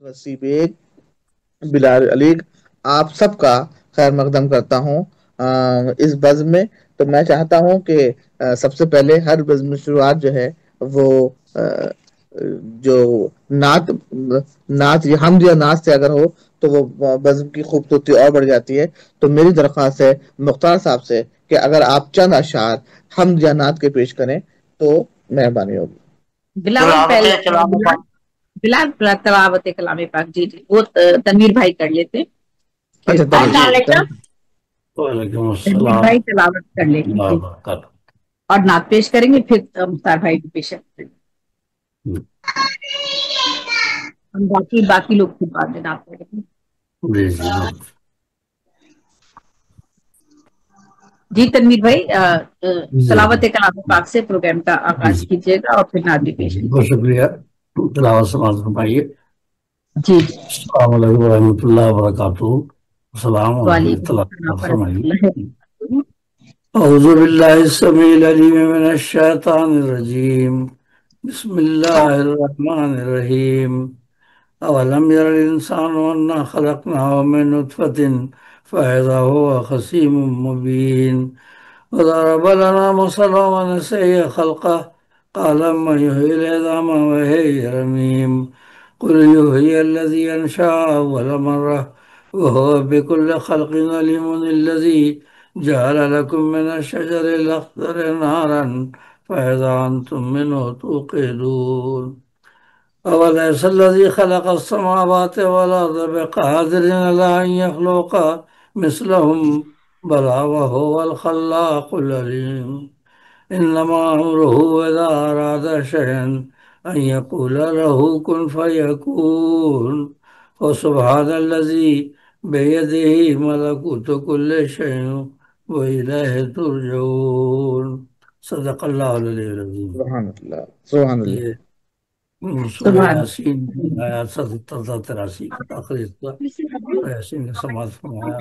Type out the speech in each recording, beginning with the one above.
وسیع بیگ، بلال علی، آپ سب کا خیر مقدم کرتا ہوں اس بزم میں۔ تو میں چاہتا ہوں کہ سب سے پہلے ہر بزم کی شروعات جو ہے وہ آ، جو نعت نعت یا حمد یا نعت سے اگر ہو تو وہ بزم کی خوبصورتی اور بڑھ جاتی ہے۔ تو میری درخواست ہے مختار صاحب سے کہ اگر آپ چند اشعار حمد یا نعت کے پیش کریں تو مہربانی ہوگی۔ بلاول تلاوت پہلے کلام بلال پاک۔ بلال تلاوت کلام پاک، جی جی وہ تنویر بھائی کر لیتے ہیں پھر اچھا جی السلام علیکم، وعلیکم تنویر السلام بھائی تلاوت کر لیں گے اللہ جی، وبرکاتہ۔ اور نعت پیش کریں گے، پھر مختار بھائی بھی پیش کریں گے، ہم باقی لوگ پھر بعد میں نعت پڑھیں گے۔ جی جی جی تنویر بھائی جی تلاوت کلام پاک سے پروگرام کا جی آغاز کیجیے گا اور پھر نعت بھی پیش جی کیجیے بہت شکریہ، تلاوت سماعت فرمائیے۔ گا۔ جی جی، السلام علیکم ورحمۃ اللہ وبرکاتہ۔ السلام علیکم، وعلیکم السلام تلاوت ورحمۃ فرمائیے۔ اللہ وبرکاتہ۔ اعوذ باللہ السمیع العلیم من الشیطان الرجیم، بسم اللہ الرحمن الرحیم۔ اولم یر الانسان انا خلقناه من نطفة فاذا هو خصیم مبین، وضرب لنا مثلا ونسي خلقه قال من يحيي العظام وهي رميم، قل يحيي الذي أنشأها أول مرة وهو بكل خلق عليم، الذي جعل لكم من الشجر الأخضر نارا فإذا أنتم منه توقدون، أوليس الذي خلق السماوات والأرض بقادر على أن يخلق مثلهم بلى وهو الخلاق العليم، إنما أمره إذا أراد شيئا أن يقول له كن فيكون، وسبحان الذي بيده ملكوت كل شيء وإليه ترجعون۔ صدق اللہ العلی العظیم۔ سبحان اللہ، سبحان اللہ۔ یہ سورہ سبحان یاسین آیات 77 تا 83 کا آخری حصہ سورہ یاسین کا سماعت فرمایا،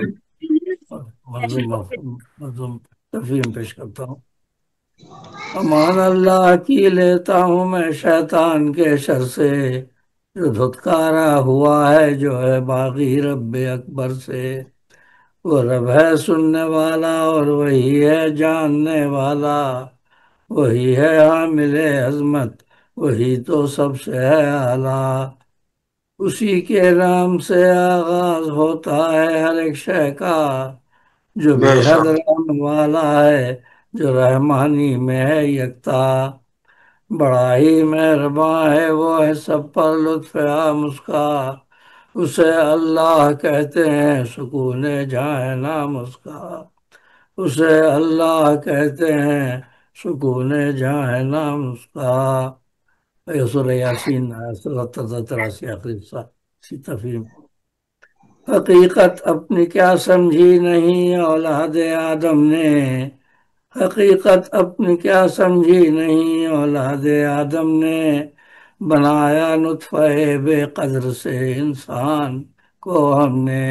اور منظوم تفہیم پیش کرتا ہوں۔ امان اللہ کی لیتا ہوں میں شیطان کے شر سے، جو دھتکارا ہوا ہے جو ہے باغی رب اکبر سے، وہ رب ہے سننے والا اور وہی ہے جاننے والا، وہی ہے حامل عظمت، وہی تو سب سے ہے اعلیٰ، اسی کے نام سے آغاز ہوتا ہے ہر ایک شے کا، جو بے بے حد شک رحم والا ہے، جو رحمانی میں ہے یکتا، بڑا ہی مہرباں ہے وہ ہے سب پر لطف عام اس کا، اسے اللہ کہتے ہیں سکون جہاں نام اس کا، اسے اللہ کہتے ہیں سکون جہاں نام اس کا۔ یہ سورہ یاسین 77 آخری حصہ، اسی تفہیم۔ حقیقت اپنی کیا سمجھی نہیں اولاد آدم نے، حقیقت اپنی کیا سمجھی نہیں اولاد آدم نے، بنایا نطفہ بے قدر سے انسان کو ہم نے،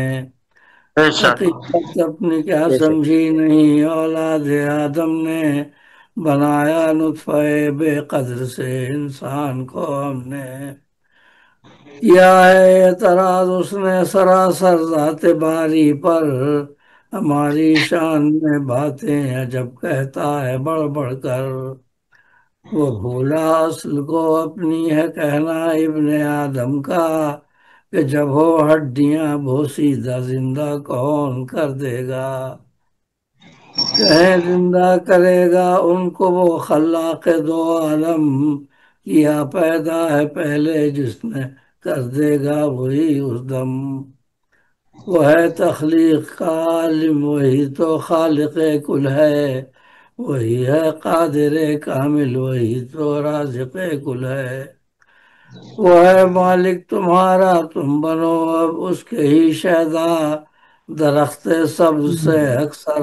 بے شک حقیقت اپنی کیا بے شک سمجھی نہیں اولاد آدم نے، بنایا نطفہ بے قدر سے انسان کو ہم نے، کیا ہے اعتراض اس نے سراسر ذات باری پر، ہماری شان میں باتیں عجب کہتا ہے بڑھ بڑھ کر، وہ بھولا اصل کو اپنی ہے کہنا ابن آدم کا، کہ جب ہو ہڈیاں بوسیدہ زندہ کون کر دے گا، کہیں زندہ کرے گا ان کو وہ خلاق دو عالم، کیا پیدا ہے پہلے جس نے کر دے گا وہی اس دم، وہ ہے تخلیق کا عالم وہی تو خالق کل ہے، وہی ہے قادر کامل وہی تو رازق کل ہے، وہ ہے مالک تمہارا تم بنو اب اس کے ہی شہدا، درخت سبز سے اکثر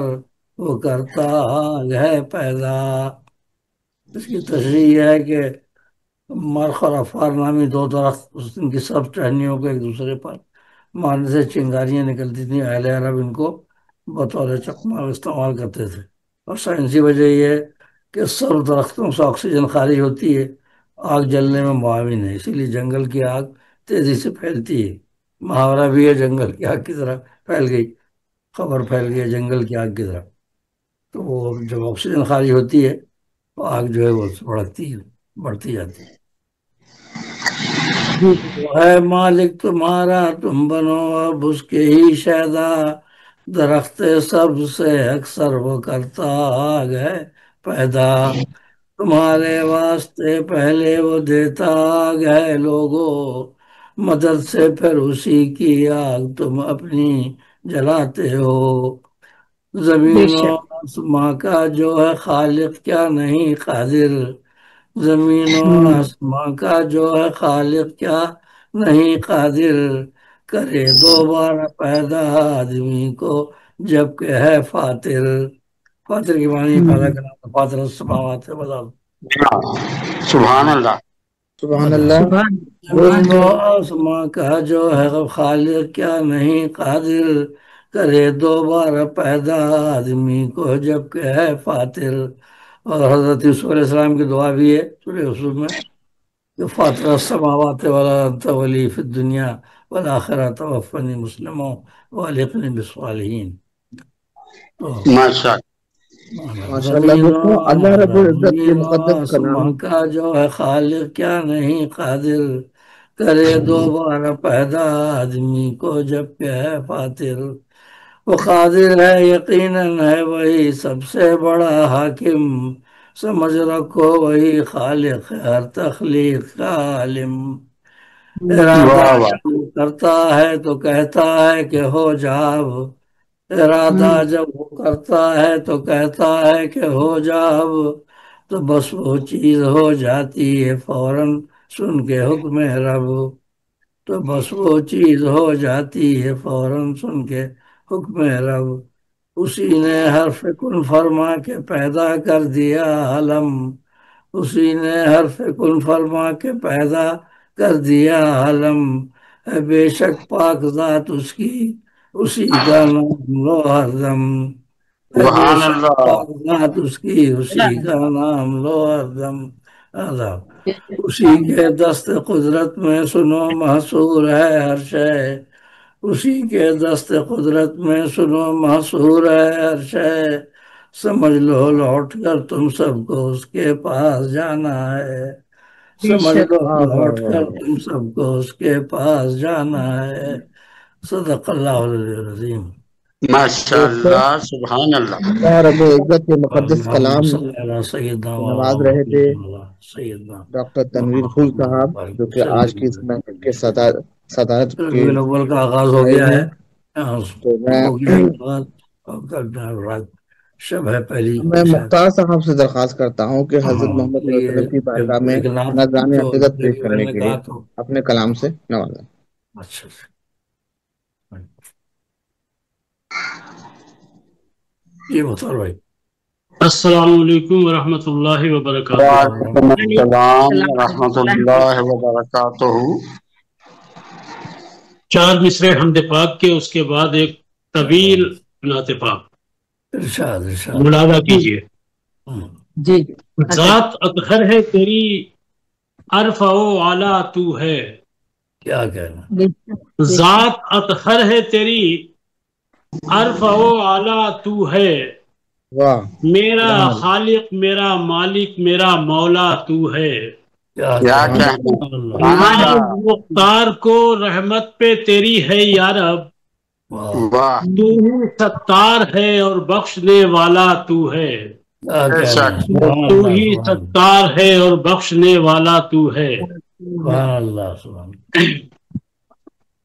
وہ کرتا آگ ہے پیدا، اس کی تشریح یہ ہے کہ مرخ اور افار نامی دو درخت ان کی سب ٹہنیوں کو ایک دوسرے پر مارنے سے چنگاریاں نکلتی تھیں، اہل عرب ان کو بطور چکمہ استعمال کرتے تھے، اور سائنسی وجہ یہ ہے کہ سب درختوں سے آکسیجن خارج ہوتی ہے، آگ جلنے میں معاون ہے، اسی لیے جنگل کی آگ تیزی سے پھیلتی ہے۔ محاورہ بھی ہے، جنگل کی آگ کی طرح پھیل گئی، خبر پھیل گئی جنگل کی آگ کی طرح۔ تو وہ جب آکسیجن خالی ہوتی ہے تو آگ جو ہے وہ بڑھتی ہے، بڑھتی جاتی ہے۔ جی وہ ہے مالک تمہارا، تم بنو اب اس کے ہی شہدا، درخت سب سے اکثر وہ کرتا آگ ہے پیدا، تمہارے واسطے پہلے وہ دیتا آگ ہے لوگو، مدد سے پھر اسی کی آگ تم اپنی جلاتے ہو، بے زمین و شک آسماں کا جو ہے خالق کیا نہیں قادر، زمین و ہوں، آسماں کا جو ہے خالق کیا نہیں قادر، کرے دوبارہ پیدا آدمی کو جب کہ ہے فاتر۔ فاتر کی معنی پیدا ہوں، کرنا، فاتر السماوات والارض۔ سبحان اللہ۔ سبحان اللہ۔ سبحان زمین جو و آسماں کا جو ہے خالق کیا نہیں قادر، کرے دوبارہ پیدا آدمی کو جب کہ ہے فاتر۔ اور حضرت یوسف علیہ السلام کی دعا بھی ہے سورہ یوسف میں کہ فاطر السماوات والارض انت ولی فی الدنیا والآخرہ توفنی مسلما والحقنی بالصالحین۔ تو ماشاء ماشاء اللہ، زمین و دیکھو اللہ رب العزت کے زمین و مقدس کلام۔ آسماں کا جو ہے خالق کیا نہیں قادر، کرے دوبارہ پیدا آدمی کو جب کہ ہے فاتر، وہ قادر ہے یقیناً ہے وہی سب سے بڑا حاکم، سمجھ رکھو وہی خالق ہے ہر تخلیق کا عالم، ارادہ واہ واہ۔ جب وہ کرتا ہے تو کہتا ہے کہ ہو جاؤ، ارادہ ہوں، جب وہ کرتا ہے تو کہتا ہے کہ ہو جاؤ، تو بس وہ چیز ہو جاتی ہے فوراً سن کے حکم رب، تو بس وہ چیز ہو جاتی ہے فوراً سن کے حکم رب، اسی نے حرف کن فرما کے پیدا کر دیا عالم، اسی نے حرف کن فرما کے پیدا کر دیا عالم، ہے بے شک پاک ذات اس کی اسی کا نام لو ہر دم، ہے بے سبحان شک اللہ۔ پاک ذات اس کی اسی کا نام لو ہر دم، آداب، اسی کے دست قدرت میں سنو محصور ہے ہر شے، اسی کے دست قدرت میں سنو محصور ہے ہر شے، سمجھ لو لوٹ کر تم سب کو اس کے پاس جانا ہے، بے سمجھ شک لو واہ واہ لوٹ واہ کر واہ۔ تم سب کو اس کے پاس جانا ہے، صدق اللہ العظیم۔ ماشاء دوستو، اللہ، سبحان اللہ۔ اللہ رب العزت کے مقدس اللہم کلام صلی علی سیدنا سے مولانا نواز رہے تھے محمد سیدنا ڈاکٹر تنویر پھول محمد صاحب، جو کہ آج کی اس محفل کے صدارت کے ربیع الاول کا آغاز ہو قائل گیا ہیں۔ ہے، تو میں ہو گیا ہے آغاز، اور کل رات شب ہے پہلی میں شاید۔ مختار صاحب سے درخواست کرتا ہوں کہ حضرت ہاں محمد تو صلی اللہ علیہ یہ وسلم کی بارگاہ میں ایک نعت نذران جو عقیدت پیش ربیع الاول کرنے نے کے لیے کہا تو اپنے کلام سے نوازا۔ اچھا اچھا۔ یہ مختار بھائی السلام علیکم ورحمۃ اللہ وبرکاتہ۔ وعلیکم السلام السلام ورحمۃ علیکم اللہ وبرکاتہ۔ چار مصرے حمد پاک کے، اس کے بعد ایک طویل نعت پاک ارشاد ارشاد۔ ملاحظہ کیجیے۔ جی جی ذات اطہر ہے تیری، عرف و اعلیٰ تو ہے، کیا کہنا، بے شک بے شک ذات اطہر ہے تیری، عرف و اعلیٰ تو ہے، واہ، میرا سبحان اللہ، خالق میرا مالک میرا مولا تو ہے، کیا کیا کہنا، کہنا، سبحان اللہ، سبحان اللہ۔ ناز مختار کو رحمت پہ تیری ہے یارب، واہ، واہ، تو ہی ستار ہے اور بخشنے والا تو ہے، کیا بے کہنا، شک۔ سبحان تو اللہ ہی سبحان اللہ ستار ہے اور بخشنے والا تو ہے۔ سبحان اللہ سبحان اللہ۔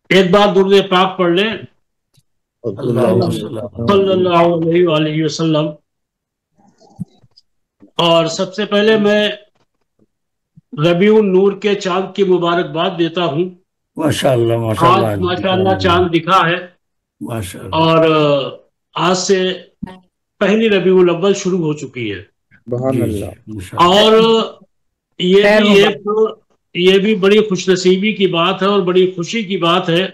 ایک بار درود پاک پڑھ لیں، اللہم صلی صلی اللہ علیہ وآلہ وسلم۔ اور سب سے پہلے میں ربیع النور کے چاند کی مبارکباد دیتا ہوں۔ ماشاء اللہ ماشاء آج اللہ ماشاءاللہ چاند دکھا ہے، ماشاء اللہ اور آج سے پہلی ربیع الاول شروع ہو چکی ہے، سبحان جی جی اللہ۔ ماشاء اللہ۔ اور یہ خیر بھی مبارک یہ بھی بڑی خوش نصیبی کی بات ہے اور بڑی خوشی کی بات ہے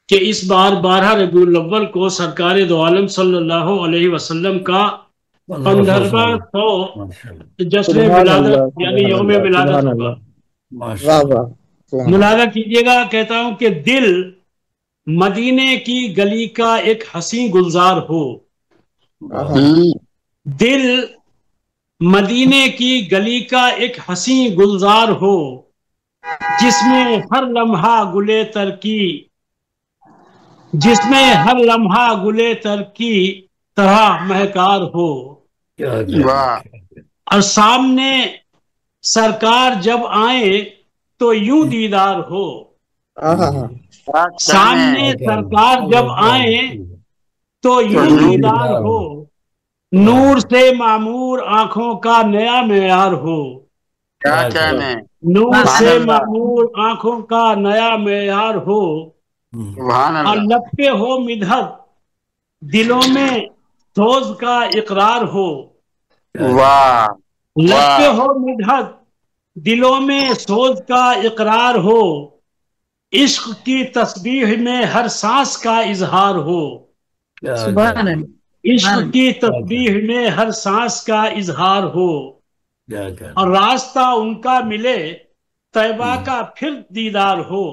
کہ اس بار 12 ربیع الاول کو سرکار دو عالم صلی اللہ علیہ وسلم کا 15واں ماشاء اللہ جشن سبحان اللہ، ولادت یعنی سبحان یوم اللہ، ولادت سبحان ہوگا۔ اللہ، ماشاء واہ اللہ واہ، ملاحظہ کیجیے گا، کہتا ہوں کہ دل مدینے کی گلی کا ایک حسین گلزار ہو، دل مدینے کی گلی کا ایک حسین گلزار ہو، جس میں ہر لمحہ گلے تر کی، جس میں ہر لمحہ گلے تر کی طرح مہکار ہو، اور سامنے سرکار جب آئیں تو یوں دیدار ہو، سامنے سرکار جب آئیں تو یوں دیدار ہو، نور سے معمور آنکھوں کا نیا معیار ہو، نور سے معمور آنکھوں کا نیا معیار ہو، اور لب پہ ہو مدحت دلوں میں سوز کا اقرار ہو، لب پہ ہو مدحت دلوں میں سوز کا اقرار ہو، عشق کی تسبیح میں ہر سانس کا اظہار ہو، سبحان اللہ، عشق کی تسبیح میں ہر سانس کا اظہار ہو، اور راستہ ان کا ملے طیبہ کا پھر دیدار ہو،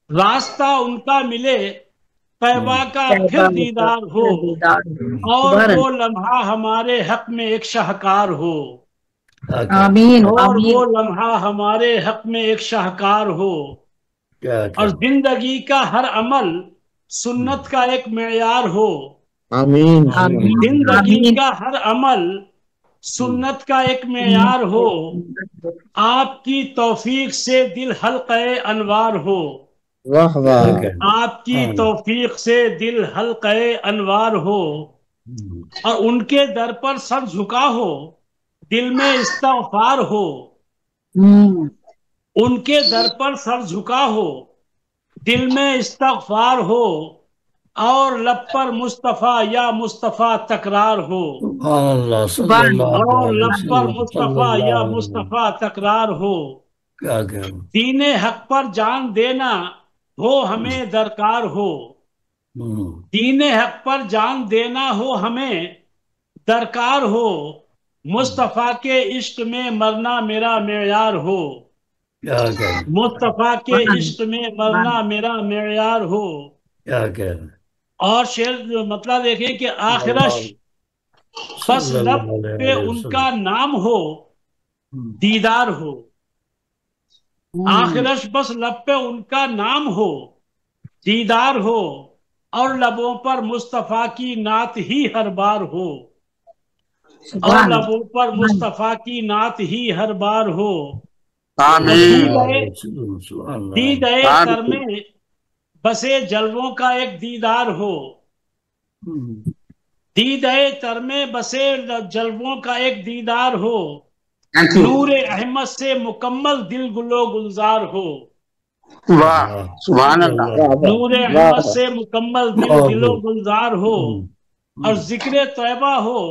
راستہ ان کا ملے طیبہ کا پھر دیدار ہو، اور وہ لمحہ ہمارے حق میں ایک شاہکار ہو، آمین اور آمین، وہ لمحہ ہمارے حق میں ایک شاہکار ہو، اور زندگی کا ہر عمل سنت کا ایک معیار ہو، آمین آمین زندگی آمین، کا ہر عمل سنت کا ایک معیار ہو، آپ کی توفیق سے دل حلقہ انوار ہو، واہ واہ، آپ کی توفیق سے دل حلقہ انوار ہو، اور ان کے در پر سر جھکا ہو، دل میں استغفار ہو، ان کے در پر سر جھکا ہو، دل میں استغفار ہو، اور لب پر مصطفیٰ یا مصطفیٰ تکرار ہو، اور لب پر مصطفیٰ یا مصطفیٰ تکرار ہو، دین حق پر جان دینا ہو ہمیں درکار ہو، دین حق پر جان دینا ہو ہمیں درکار ہو، مصطفیٰ کے عشق میں مرنا میرا معیار ہو، مصطفیٰ کے عشق میں مرنا میرا معیار ہو، اور شعر مطلب دیکھیں کہ آخرش بس لب پہ ان کا نام ہو دیدار ہو، آخرش بس لب پہ ان کا نام ہو دیدار ہو، اور لبوں پر مصطفیٰ کی نعت ہی ہر بار ہو، اور لبوں پر مصطفیٰ کی نعت ہی ہر بار ہو، دیدے تر میں بسے جلووں کا ایک دیدار ہو، دیدے تر میں بسے جلووں کا ایک دیدار ہو، نور احمد سے مکمل دل گلو گلزار ہو، سبحان اللہ، نور احمد سے مکمل دل گلو گلزار ہو، اور ذکر طیبہ ہو،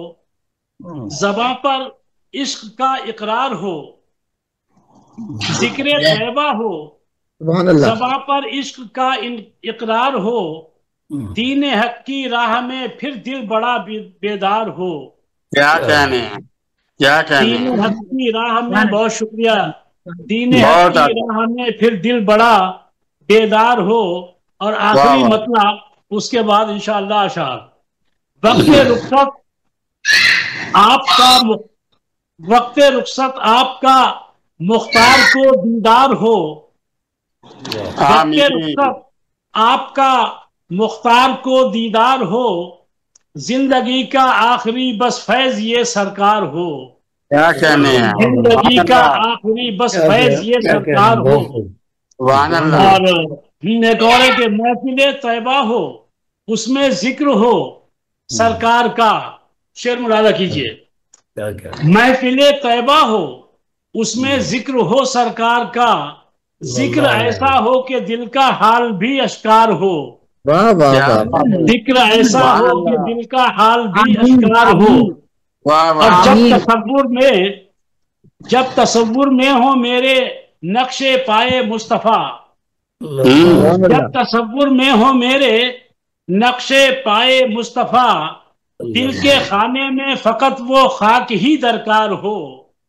زباں پر عشق کا اقرار ہو، ذکر طیبہ ہو، سبحان اللہ، زباں پر عشق کا اقرار ہو، دین حق کی راہ میں پھر دل بڑا بیدار ہو، کیا کہنے ہیں، کیا کہنے دین ہیں، حق کی راہ میں، بہت شکریہ، دین حق بہت کی اچھا، راہ میں پھر دل بڑا بیدار ہو، اور آخری واہ واہ، مطلب اس کے بعد انشاءاللہ اشعار، وقت رخصت آپ کا وقت رخصت آپ کا مختار کو دیدار ہو، وقت آمین، رخصت آپ کا مختار کو دیدار ہو، زندگی کا آخری بس فیض یہ سرکار ہو، کیا کہنے ہیں، زندگی کا آخری بس فیض یہ سرکار ہو، سبحان اللہ، اور ایک اور ہے کہ محفل طیبہ ہو اس میں ذکر ہو سرکار کا، شعر ملاحظہ کیجئے، محفل طیبہ ہو اس میں ذکر ہو سرکار کا، ذکر ایسا ہو کہ دل کا حال بھی اشکار ہو، واہ واہ واہ، ذکر ایسا ہو کہ دل کا حال بھی اشکار ہو، واہ اور واہ، جب تصور میں ہو میرے نقش پائے مصطفیٰ، جب تصور میں ہو میرے نقش پائے مصطفیٰ، دل کے خانے میں فقط وہ خاک ہی درکار ہو،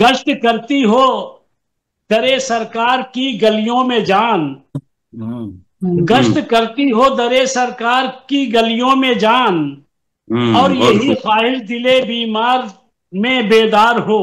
گشت کرتی ہو درے سرکار کی گلیوں میں جان، گشت کرتی ہو درے سرکار کی گلیوں میں جان، اور یہی خواہش دل بیمار میں بیدار ہو،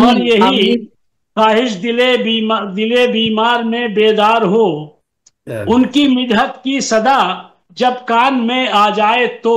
اور یہی خواہش دل بیمار میں بیدار ہو، ان کی مدحت کی صدا جب کان میں آ جائے تو،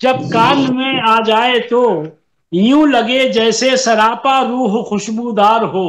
جب کان میں آ جائے تو یوں لگے جیسے سراپا روح خوشبودار ہو،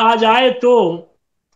آ جائے تو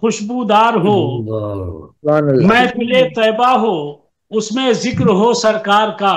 خوشبودار ہو، سبحان اللہ، محفل طیبہ ہو اس میں ذکر ہو سرکار کا،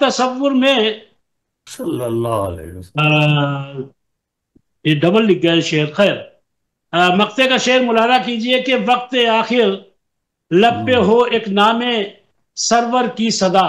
تصور میں صلی اللہ علیہ وسلم۔ یہ ڈبل لکھ گیا شعر، خیر مقطع کا شعر ملاحظہ کیجئے کہ وقت آخر لب پہ ہو ایک نام سرور کی صدا،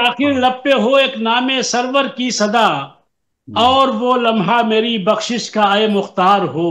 آخر لب پہ ہو ایک نام سرور کی صدا، اور وہ لمحہ میری بخشش کا اے مختار ہو،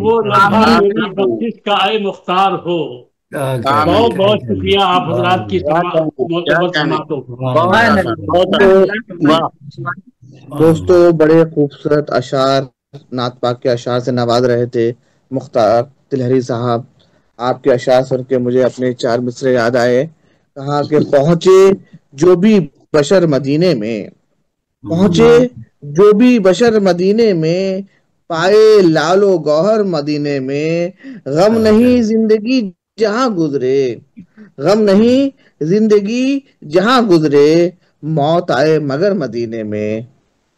وہ لمحہ میری بخشش کا اے مختار ہو۔ بہت بہت شکریہ آپ حضرات کی معتبر سماعتوں کو۔ دوستو بڑے خوبصورت اشعار نعت پاک کے اشعار سے نواز رہے تھے مختار تلہری صاحب۔ آپ کے اشعار سن کے مجھے اپنے 4 مصرے یاد آئے۔ کہا کہ پہنچے جو بھی بشر مدینے میں، پہنچے جو بھی بشر مدینے میں، پائے لال و گوہر مدینے میں، غم نہیں زندگی جہاں گزرے، غم نہیں زندگی جہاں گزرے، موت آئے مگر مدینے میں،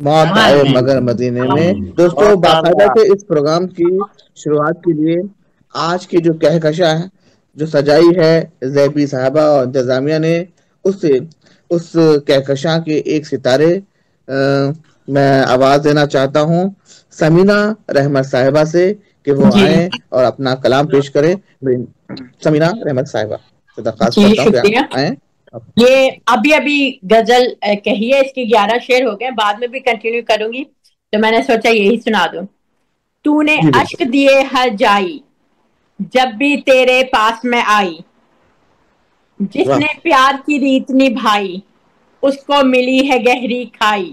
موت آئے مگر مدینے میں۔ دوستو باقاعدہ کے اس پروگرام کی شروعات کے لیے آج کی جو کہکشاں ہے جو سجائی ہے زیبی صاحبہ اور انتظامیہ نے، اس کہکشاں کے ایک ستارے میں آواز دینا چاہتا ہوں سمینہ رحمت صاحبہ سے کہ وہ آئیں اور اپنا کلام پیش کریں۔ سمینہ رحمت صاحبہ سے درخواست کرتا ہوں کہ آئیں۔ یہ ابھی غزل کہی ہے، اس کی 11 شعر ہو گئے، بعد میں بھی کنٹینیو کروں گی، تو میں نے سوچا یہی سنا دوں۔ تو نے اشک دیے ہر جائی جب بھی تیرے پاس میں آئی، جس نے پیار کی ریت نبھائی اس کو ملی ہے گہری کھائی،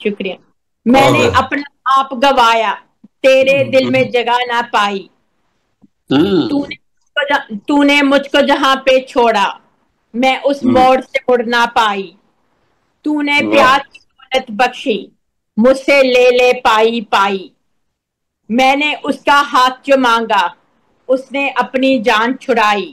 شکریہ، میں نے اپنا آپ گوایا تیرے دل میں جگہ نہ پائی، تو نے مجھ کو جہاں پہ چھوڑا میں اس موڑ سے مڑ نہ پائی، تو نے پیار کی دولت بخشی مجھ سے لے لے پائی پائی، میں نے اس کا ہاتھ جو مانگا اس نے اپنی جان چھڑائی،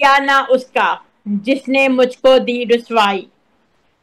کیا نہ اس کا جس نے مجھ کو دی رسوائی،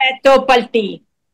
ہے تو پلٹی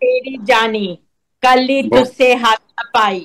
تیری جانی کل لی تجھ سے ہاتھ نہ پائی،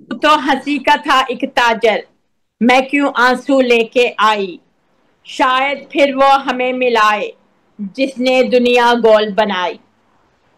تو تو ہنسی کا تھا ایک تاجر میں کیوں آنسو لے کے آئی، شاید پھر وہ ہمیں ملائے جس نے دنیا گول بنائی۔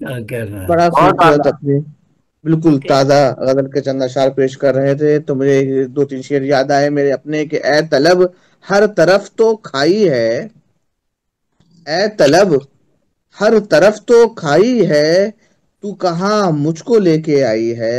صاحبہ بڑا بہت خوبصورت اعلیٰ۔ اپنے بالکل تازہ غزل کے چند اشعار پیش کر رہے تھے، تو مجھے 2-3 شعر یاد آئے میرے اپنے کہ اے طلب ہر طرف تو کھائی ہے، اے طلب ہر طرف تو کھائی ہے، تو کہاں مجھ کو لے کے آئی ہے،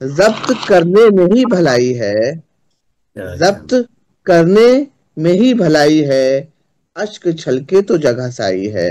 ضبط کرنے میں ہی بھلائی ہے، ضبط کرنے میں ہی بھلائی ہے، اشک چھلکے تو جگہ سائی ہے،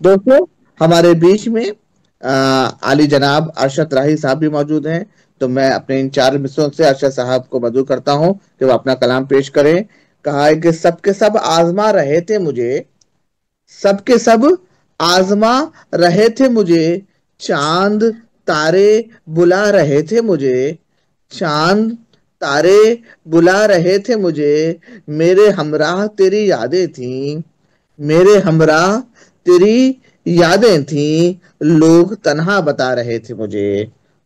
دوستو ہمارے بیچ میں عالی جناب ارشد راہی صاحب بھی موجود ہیں، تو میں اپنے ان 4 مصروں سے ارشد صاحب کو مدعو کرتا ہوں کہ وہ اپنا کلام پیش کریں۔ کہا ہے کہ سب کے سب آزما رہے تھے مجھے، سب کے سب آزما رہے تھے مجھے، چاند تارے بلا رہے تھے مجھے، چاند تارے بلا رہے تھے مجھے، میرے ہمراہ تیری یادیں تھیں، میرے ہمراہ تیری یادیں تھیں، لوگ تنہا بتا رہے تھے مجھے،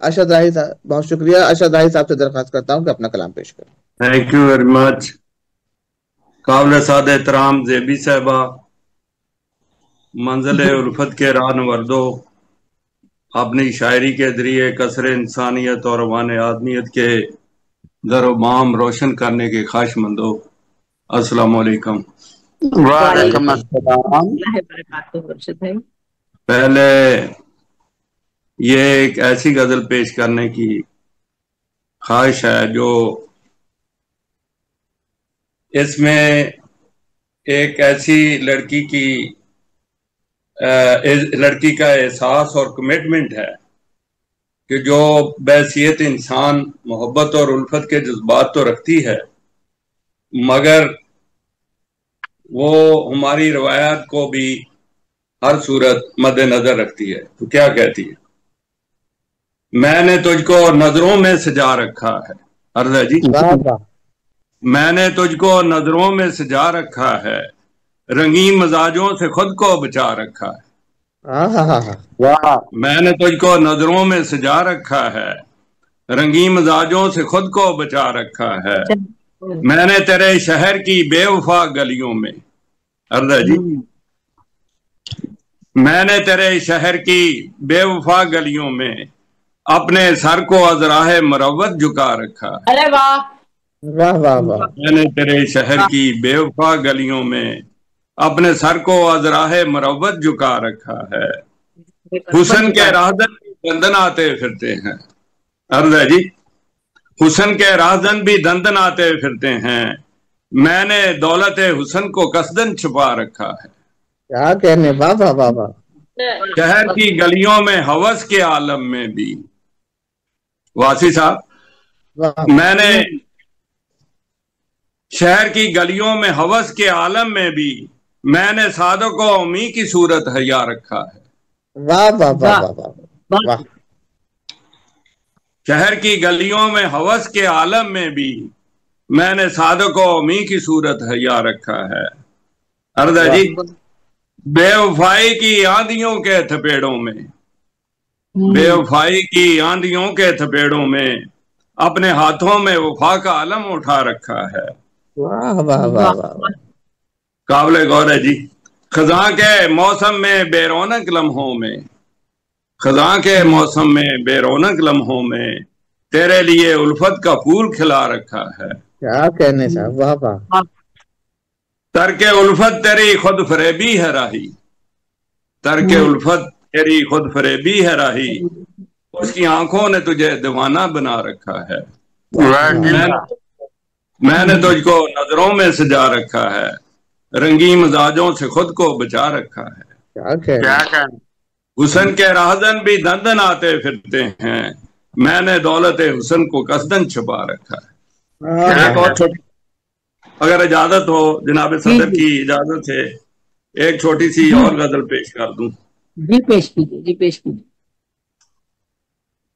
ارشد راہی صاحب، بہت شکریہ. ارشد راہی صاحب سے درخواست کرتا ہوں کہ اپنا کلام پیش کریں. Thank you very much. قابل سعادت احترام زیبی صاحبہ، منزل الفت کے راہنوردو، اپنی شاعری کے ذریعے کثر انسانیت اور عوان آدمیت کے در و بام روشن کرنے کے خواہش مندو، السلام علیکم. وعلیکم السلام. پہلے یہ ایک ایسی غزل پیش کرنے کی خواہش ہے جو اس میں ایک ایسی لڑکی کا احساس اور کمٹمنٹ ہے کہ جو بحیثیت انسان محبت اور الفت کے جذبات تو رکھتی ہے، مگر وہ ہماری روایات کو بھی ہر صورت مد نظر رکھتی ہے. تو کیا کہتی ہے؟ میں نے تجھ کو نظروں میں سجا رکھا ہے. عرض ہے جی، میں نے تجھ کو نظروں میں سجا رکھا ہے، رنگین مزاجوں سے خود کو بچا رکھا ہے. میں نے تجھ کو نظروں میں سجا رکھا ہے، رنگین مزاجوں سے خود کو بچا رکھا ہے. میں نے تیرے شہر کی بے وفا گلیوں میں، عرض ہے جی، میں نے تیرے شہر کی بے وفا گلیوں میں اپنے سر کو از راہ مروت جھکا رکھا ہے. ارے واہ واہ واہ واہ. میں نے تیرے شہر کی بے وفا گلیوں میں اپنے سر کو از راہ مروت جھکا رکھا ہے. حسن کے راہزن بھی دندن آتے پھرتے ہیں. عرض ہے جی، حسن کے راہزن بھی دندن آتے پھرتے ہیں، میں نے دولت حسن کو قصدن چھپا رکھا ہے. کیا کہنے. واہ واہ واہ واہ. شہر کی گلیوں میں ہوس کے عالم میں بھی، واسی صاحب، میں نے شہر کی گلیوں میں ہوس کے عالم میں بھی میں نے صادق و امی کی صورت حیا رکھا ہے. واہ واہ واہ واہ واہ. شہر کی گلیوں میں ہوس کے عالم میں بھی میں نے صادق و امی کی صورت حیا رکھا ہے. عرض ہے جی، بے وفائی کی آندھیوں کے تھپیڑوں میں، بے وفائی کی آندھیوں کے تھپیڑوں میں اپنے ہاتھوں میں وفا کا علم اٹھا رکھا ہے. واہ واہ واہ واہ. قابل غور ہے جی. خزاں کے موسم میں بے رونق لمحوں میں، خزاں کے موسم میں بے رونق لمحوں میں تیرے لیے الفت کا پھول کھلا رکھا ہے. کیا کہنے صاحب. واہ واہ. ترک الفت تیری خود فریبی ہے راہی، ترک الفت تیری خود فریبی ہے راہی، اس کی آنکھوں نے تجھے دیوانہ بنا رکھا ہے. میں نے تجھ کو نظروں میں سجا رکھا ہے، رنگین مزاجوں سے خود کو بچا رکھا ہے. کیا حسن کے راہزن بھی دندن آتے پھرتے ہیں، میں نے دولت حسن کو قصدن چھپا رکھا ہے. اگر اجازت ہو جناب صدر کی اجازت سے ایک چھوٹی سی اور غزل پیش کر دوں. جی پیش کیجیے. جی پیش کیجیے.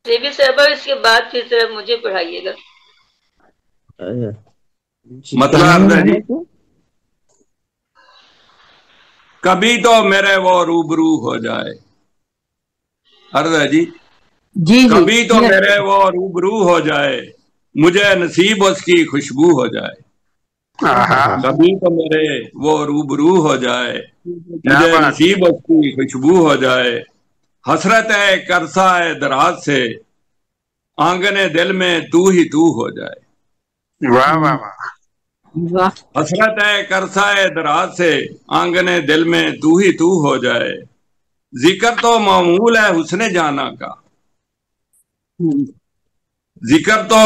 زیبی صاحبہ اس کے بعد پھر طرح مجھے پڑھائیے گا. مطلب ہے جی، کبھی تو میرے وہ روبرو ہو جائے. عرض ہے جی، کبھی تو میرے وہ روبرو ہو جائے، مجھے نصیب اس کی خوشبو ہو جائے. کبھی تو میرے وہ روبرو ہو جائے، مجھے نصیب اس کی خوشبو ہو جائے. حسرت ہے کرسا ہے دراز سے، آنگن دل میں تو ہی تو ہو جائے. حسرت ہے کرسا ہے دراز سے، آنگن دل میں تو ہی تو ہو جائے. ذکر تو معمول ہے حسن جانا کا، ذکر تو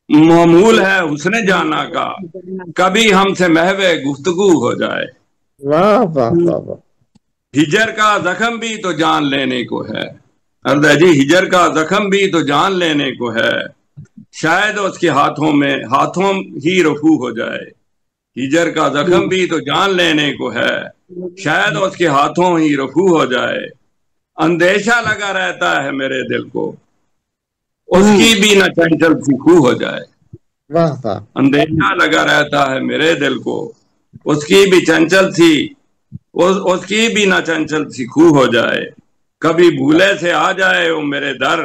معمول ہے حسن جانا کا، کبھی ہم سے محو گفتگو ہو جائے. واہ واہ واہ. ہجر کا زخم بھی تو جان لینے کو ہے. عرض ہے جی، ہجر کا زخم بھی تو جان لینے کو ہے، شاید اس کے ہاتھوں ہی رفو ہو جائے. ہجر کا زخم بھی تو جان لینے کو ہے، شاید اس کے ہاتھوں ہی رفو ہو جائے. اندیشہ لگا رہتا ہے میرے دل کو، اس کی بھی نہ چنچل سی خو ہو جائے. اندیشہ لگا رہتا ہے میرے دل کو، اس کی بھی نہ چنچل سی خو ہو جائے. کبھی بھولے سے آ جائے وہ میرے در،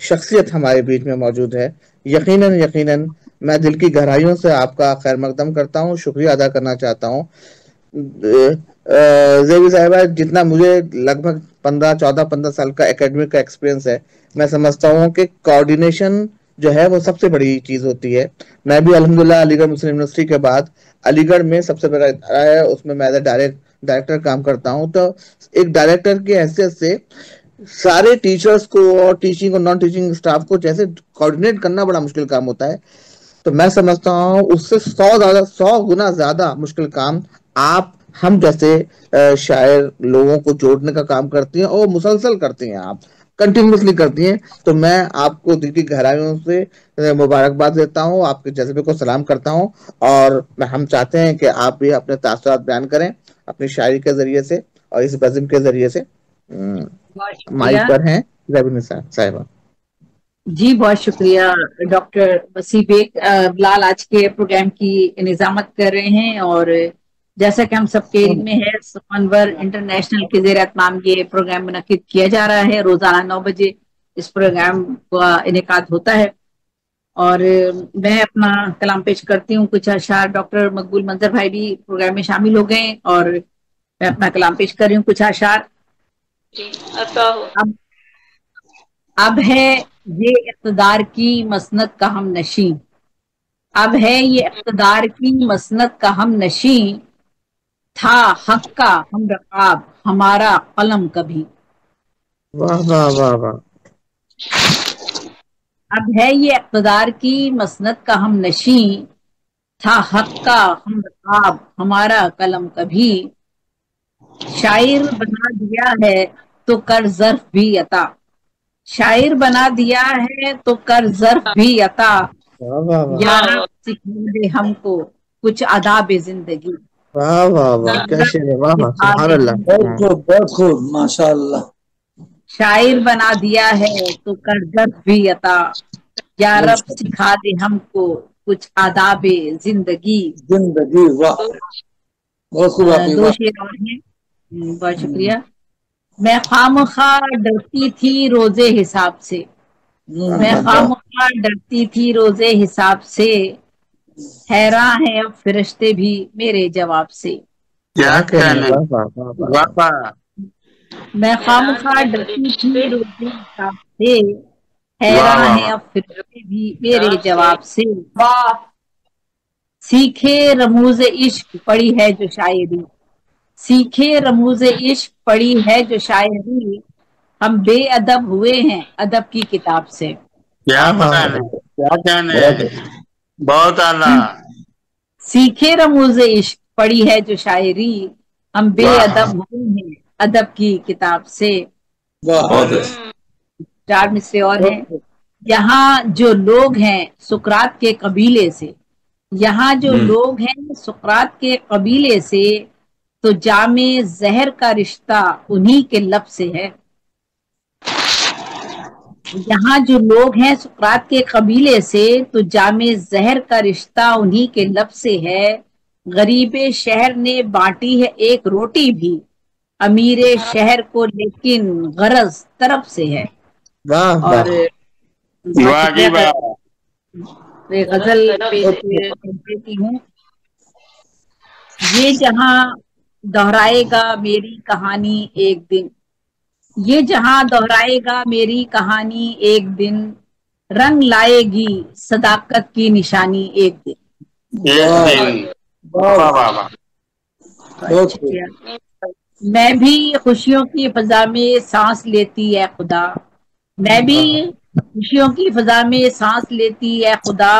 شخصیت ہمارے بیچ میں موجود ہے. یقیناً میں دل کی گہرائیوں سے آپ کا خیر مقدم کرتا ہوں, شکریہ ادا کرنا چاہتا ہوں. زیبی صاحبہ, جتنا مجھے لگ بھگ 15 سال کا اکیڈمک کا ایکسپیرینس ہے, میں سمجھتا ہوں کہ کوآرڈینیشن جو ہے وہ سب سے بڑی چیز ہوتی ہے. میں بھی الحمدللہ علی گڑھ مسلم یونیورسٹی کے بعد علی گڑھ میں سب سے بڑا ادارہ ہے, اس میں میں ایز اے ڈائریکٹر کام کرتا ہوں. تو ایک ڈائریکٹر کی حیثیت سے سارے ٹیچرز کو اور ٹیچنگ اور نان ٹیچنگ اسٹاف کو جیسے کوآرڈینیٹ کرنا بڑا مشکل کام ہوتا ہے, تو میں سمجھتا ہوں اس سے 100 گنا زیادہ مشکل کام آپ ہم جیسے شاعر لوگوں کو جوڑنے کا کام کرتی ہیں, اور مسلسل کرتی ہیں, آپ کنٹینیوسلی کرتی ہیں. تو میں آپ کو دل کی گہرائیوں سے مبارکباد دیتا ہوں, آپ کے جذبے کو سلام کرتا ہوں, اور ہم چاہتے ہیں کہ آپ بھی اپنے تاثرات بیان کریں اپنی شاعری کے ذریعے سے اور اس بزم کے ذریعے سے. مائک پر ہیں زبین صاحبہ. جی بہت شکریہ ڈاکٹر وسیع بیگ. بلال آج کے پروگرام کی نظامت کر رہے ہیں, اور جیسا کہ ہم سب کے علم میں ہے, سخنور انٹرنیشنل کے زیر اہتمام یہ پروگرام منعقد کیا جا رہا ہے. روزانہ 9 بجے اس پروگرام کا انعقاد ہوتا ہے, اور میں اپنا کلام پیش کرتی ہوں. کچھ اشعار ڈاکٹر مقبول منظر بھائی بھی پروگرام میں شامل ہو گئے, اور میں اپنا کلام پیش کر رہی ہوں. کچھ اشعار. اب ہے یہ اقتدار کی مسند کا ہم نشیں, اب ہے یہ اقتدار کی مسند کا ہم نشیں, تھا حق کا ہم رقاب ہمارا قلم کبھی. واہ واہ واہ واہ. اب ہے یہ اقتدار کی مسند کا ہم نشیں, تھا حق کا ہم رقاب ہمارا قلم کبھی. شاعر بنا دیا ہے تو کر ظرف بھی عطا, شاعر بنا دیا ہے تو کر ظرف بھی عطا, یا رب سکھا دے ہم کو کچھ آداب زندگی. واہ واہ واہ, کیا شعر ہے, واہ واہ, سبحان اللہ. بہت خوب, ماشاء اللہ. شاعر بنا دیا ہے تو کر ظرف بھی عطا, یا رب سکھا دے ہم کو کچھ آداب زندگی. واہ, بہت خوب. 2 شعر اور ہیں. بہت شکریہ. میں خامخواہ ڈرتی تھی روزے حساب سے, میں خامخواہ ڈرتی تھی روزے حساب سے, حیران ہیں اب فرشتے بھی میرے جواب سے. میں خامخواہ ڈرتی تھی روزے حساب سے, حیران ہیں اب فرشتے بھی میرے جواب سے. سیکھے رموز عشق پڑی ہے جو شاعری, سیکھے رموز عشق پڑی ہے جو شاعری, ہم بے ادب ہوئے ہیں ادب کی کتاب سے. کیا کہنے, بہت اعلیٰ. سیکھے رموز عشق پڑی ہے جو شاعری, ہم بے ادب ہوئے ہیں ادب کی کتاب سے. 4 مصرے اور ہیں. یہاں جو لوگ ہیں سقراط کے قبیلے سے, یہاں جو لوگ ہیں سقراط کے قبیلے سے, تو جام زہر کا رشتہ انہی کے لب سے ہے. یہاں جو لوگ ہیں سقراط کے قبیلے سے, تو جام زہر کا رشتہ انہی کے لب سے ہے. غریب شہر نے بانٹی ہے ایک روٹی بھی, امیر شہر کو لیکن غرض طرف سے ہے. اور غزل دیتی ہوں. یہ جہاں دہرائے گا میری کہانی ایک دن, یہ جہاں دہرائے گا میری کہانی ایک دن, رنگ لائے گی صداقت کی نشانی ایک دن. میں بھی خوشیوں کی فضا میں سانس لیتی ہے خدا, میں بھی خوشیوں کی فضا میں سانس لیتی ہے خدا,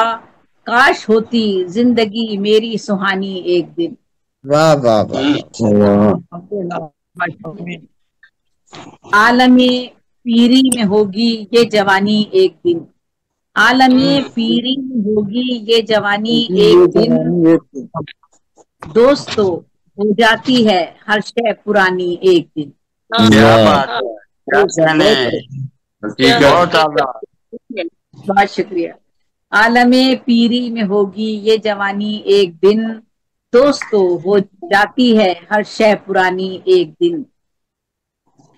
کاش ہوتی زندگی میری سہانی ایک دن. واہ واہ واہ. عالم پیری میں ہوگی یہ جوانی ایک دن, عالم پیری میں ہوگی یہ جوانی ایک دن, دوستو ہو جاتی ہے ہر شے پرانی ایک دن. بہت شکریہ. عالم پیری میں ہوگی یہ جوانی ایک دن, دوستو ہو جاتی ہے ہر شے پرانی ایک دن.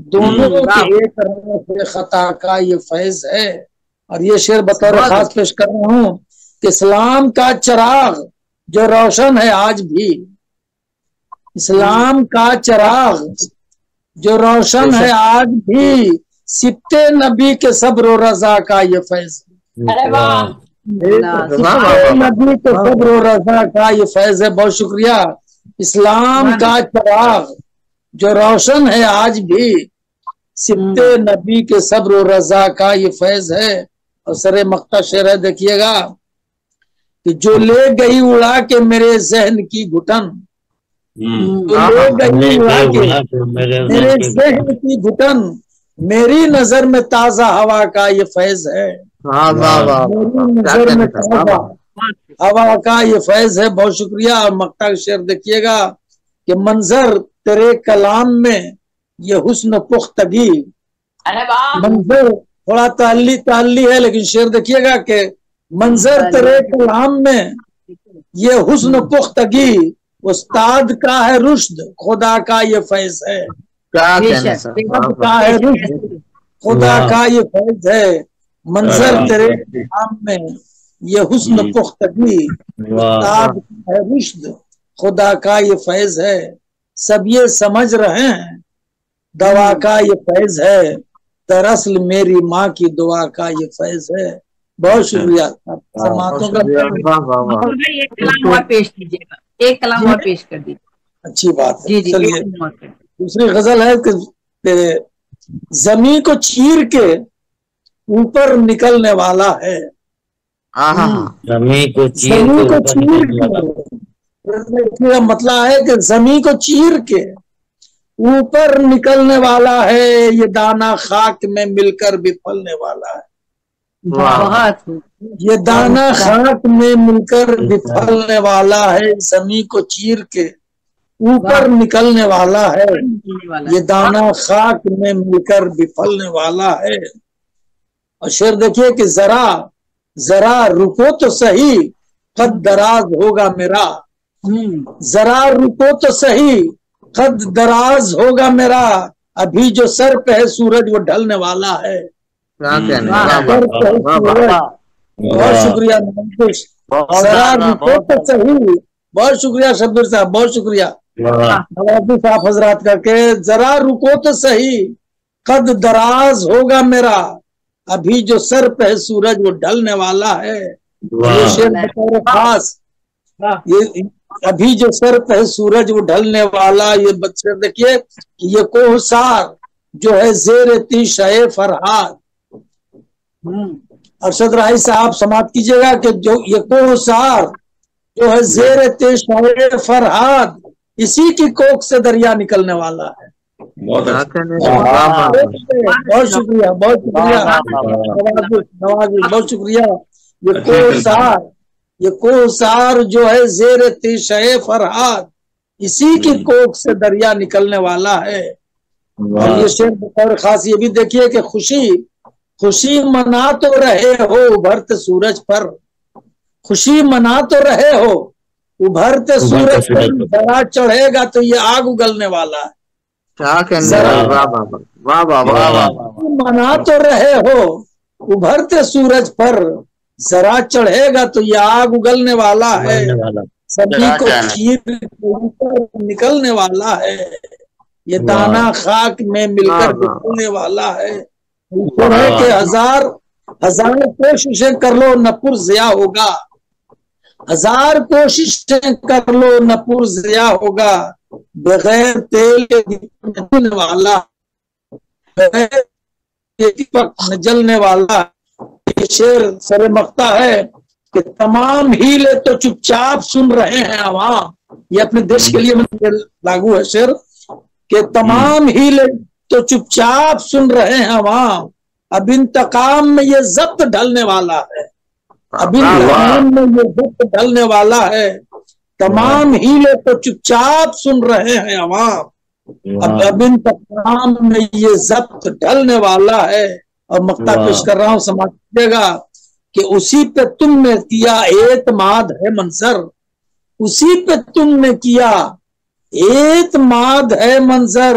دونوں کے ایک رنگ خطا کا یہ فیض ہے. اور یہ شعر بطور خاص پیش کر رہا ہوں کہ اسلام کا چراغ جو روشن ہے آج بھی، اسلام کا چراغ جو روشن ہے آج بھی، سبتے نبی کے صبر و رضا کا یہ فیض ہے. نبی کے صبر و رضا کا یہ فیض ہے. بہت شکریہ. اسلام کا چراغ جو روشن ہے آج بھی، سبتے نبی کے صبر و رضا کا یہ فیض ہے. اور سر مقطع شعر ہے، دیکھیے گا کہ جو لے گئی اڑا کے میرے ذہن کی گھٹن، جو لے گئی اڑا کے میرے ذہن کی گھٹن، میری نظر میں تازہ ہوا کا یہ فیض ہے. میری نظر میں تازہ ہوا کا یہ فیض ہے. بہت شکریہ. اور مقطع شعر دیکھیے گا کہ منظر تیرے کلام میں یہ حسن پختگی، منظر تھوڑا تعلی ہے لیکن شعر دیکھیے گا کہ منظر تیرے کلام میں یہ حسن پختگی، استاد کا ہے رشد خدا کا یہ فیض ہے. خدا کا یہ فیض ہے. منظر تیرے کلام میں یہ حسن پختگی، استاد کا ہے رشد خدا کا یہ فیض ہے. سب یہ سمجھ رہے ہیں دوا کا یہ فیض ہے، دراصل میری ماں کی دعا کا یہ فیض ہے. بہت شکریہ. ایک کلام اور پیش کیجیے گا، ایک کلام اور پیش کر دیجیے. اچھی بات ہے. چلیے دوسری غزل ہے کہ زمین کو چیر کے اوپر نکلنے والا ہے. زمین کو چیر کے مطلب ہے کہ زمین کو چیر کے اوپر نکلنے والا ہے، یہ دانا خاک میں مل کر بھی پھلنے والا ہے. یہ دانا خاک میں مل کر بھی پھلنے والا ہے، زمین کو چیر کے اوپر نکلنے والا ہے، یہ دانا خاک میں مل کر بھی پھلنے والا ہے. اور شعر دیکھیے کہ ذرا رکو تو صحیح قد دراز ہوگا میرا، ذرا رکو تو صحیح قد دراز ہوگا میرا، ابھی جو سر پہ ہے سورج وہ ڈھلنے والا ہے. بہت شکریہ. ذرا رکو تو صحیح. بہت شکریہ شبیر صاحب، بہت شکریہ صاحب حضرات کا کہ ذرا رکو تو صحیح قد دراز ہوگا میرا، ابھی جو سر پہ سورج وہ ڈھلنے والا ہے. یہ شعر بطور خاص، یہ ابھی جو سر پہ سورج وہ ڈھلنے والا. یہ بچے دیکھیے کہ یہ کوہسار جو ہے زیر تیشہ فرہاد. ارشد راہی صاحب سماعت کیجیے گا کہ جو یہ کوہسار جو ہے زیر تیشہ فرہاد، اسی کی کوکھ سے دریا نکلنے والا ہے. بہت شکریہ، بہت شکریہ، بہت شکریہ. یہ کوہسار جو ہے زیر تیشہ فرہاد، اسی کی کوکھ سے دریا نکلنے والا ہے. اور یہ شعر بطور خاص یہ بھی دیکھیے کہ خوشی منا تو رہے ہو ابھرتے سورج پر، خوشی منا تو رہے ہو ابھرتے سورج پر، ذرا چڑھے گا تو یہ آگ اگلنے والا ہے. منا تو رہے ہو ابھرتے سورج پر، ذرا چڑھے گا تو یہ آگ اگلنے والا ہے. سبھی کو چیر نکلنے والا ہے، یہ دانا خاک میں مل کر نکلنے والا ہے. کہ ہزار کوششیں کر لو نہ پر ضیاء ہوگا، ہزار کوششیں کر لو نہ پر ضیاء ہوگا، بغیر تیل کے والا، بغیر جلنے والا. یہ شعر سر مقطع ہے کہ تمام ہیلے تو چپ چاپ سن رہے ہیں عوام. یہ اپنے دیش کے لیے لاگو ہے شعر کہ تمام ہیلے تو چپ چاپ سن رہے ہیں عوام، اب انتقام میں یہ ضبط ڈھلنے والا ہے. اب انتقام میں یہ ضبط ڈھلنے والا ہے. تمام ہیلے تو چپ چاپ سن رہے ہیں عوام، اب انتقام میں یہ ضبط ڈھلنے والا ہے. اور مقطع پیش کر رہا ہوں، سمجھ لیجیے گا کہ اسی پہ تم نے کیا اعتماد ہے منظر، اسی پہ تم نے کیا اعتماد ہے منظر،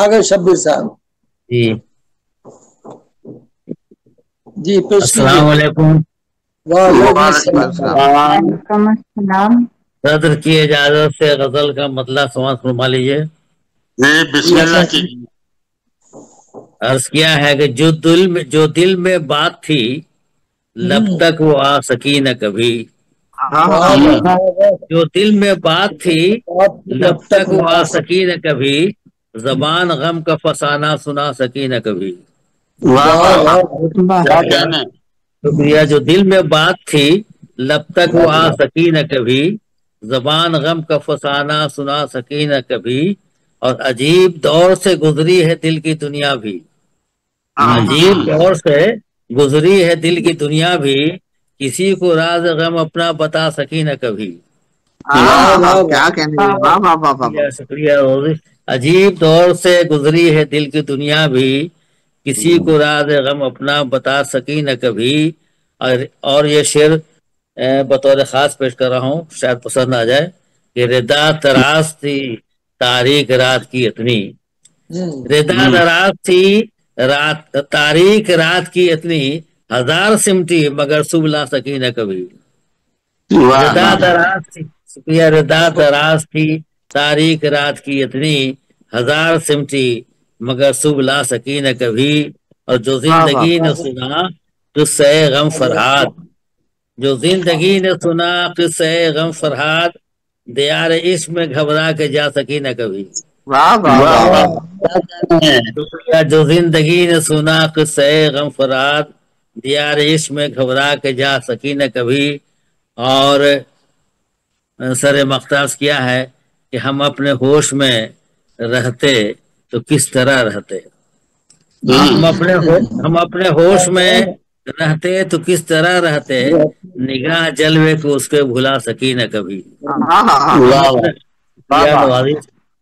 آگے شبیر صاحب جی جی پیش السلام علیکم. وعلیکم السلام. صدر کی اجازت سے غزل کا مطلب سماعت فرما لیجیے. بسم اللہ کی. عرض کیا ہے کہ جو دل میں بات تھی لب تک وہ آ سکی نہ کبھی. جو دل میں بات تھی لب تک وہ آ سکی نہ کبھی. زبان غم کا فسانہ سنا سکی نہ کبھی. شکریہ. جو دل میں بات تھی لب تک وہ آ سکی نہ کبھی. زبان غم کا فسانہ سنا سکی نہ کبھی. اور عجیب دور سے گزری ہے دل کی دنیا بھی. عجیب دور سے گزری ہے دل کی دنیا بھی. کسی کو راز غم اپنا بتا سکی نہ کبھی. شکریہ. عجیب دور سے گزری ہے دل کی دنیا بھی. کسی کو راز غم اپنا بتا سکی نہ کبھی. اور یہ شعر بطور خاص پیش کر رہا ہوں، شاید پسند آ جائے. کہ ردا تراز تھی تاریخ رات کی اتنی. ردا دراز تھی تاریخ رات کی اتنی. ہزار سمٹی مگر صبح لا سکی نہ کبھی. ردا دراز تھی. شکریہ. ردا دراز تھی تاریخ رات کی اتنی. ہزار سمٹی مگر صبح لا سکی نہ کبھی. اور جو زندگی نے سنا قصہ غم فرہاد. جو زندگی نے سنا قصہ غم فرہاد. دیار عشق میں گھبرا کے جا سکی نہ کبھی. جو زندگی نے سنا قصہ غم فرہاد. دیار عشق میں گھبرا کے جا سکی نہ کبھی. اور سر مختاز کیا ہے کہ ہم اپنے ہوش میں رہتے تو کس طرح رہتے. ہم اپنے ہوش میں رہتے تو کس طرح رہتے. نگاہ جلوے کو اس کے بھلا سکی نہ کبھی.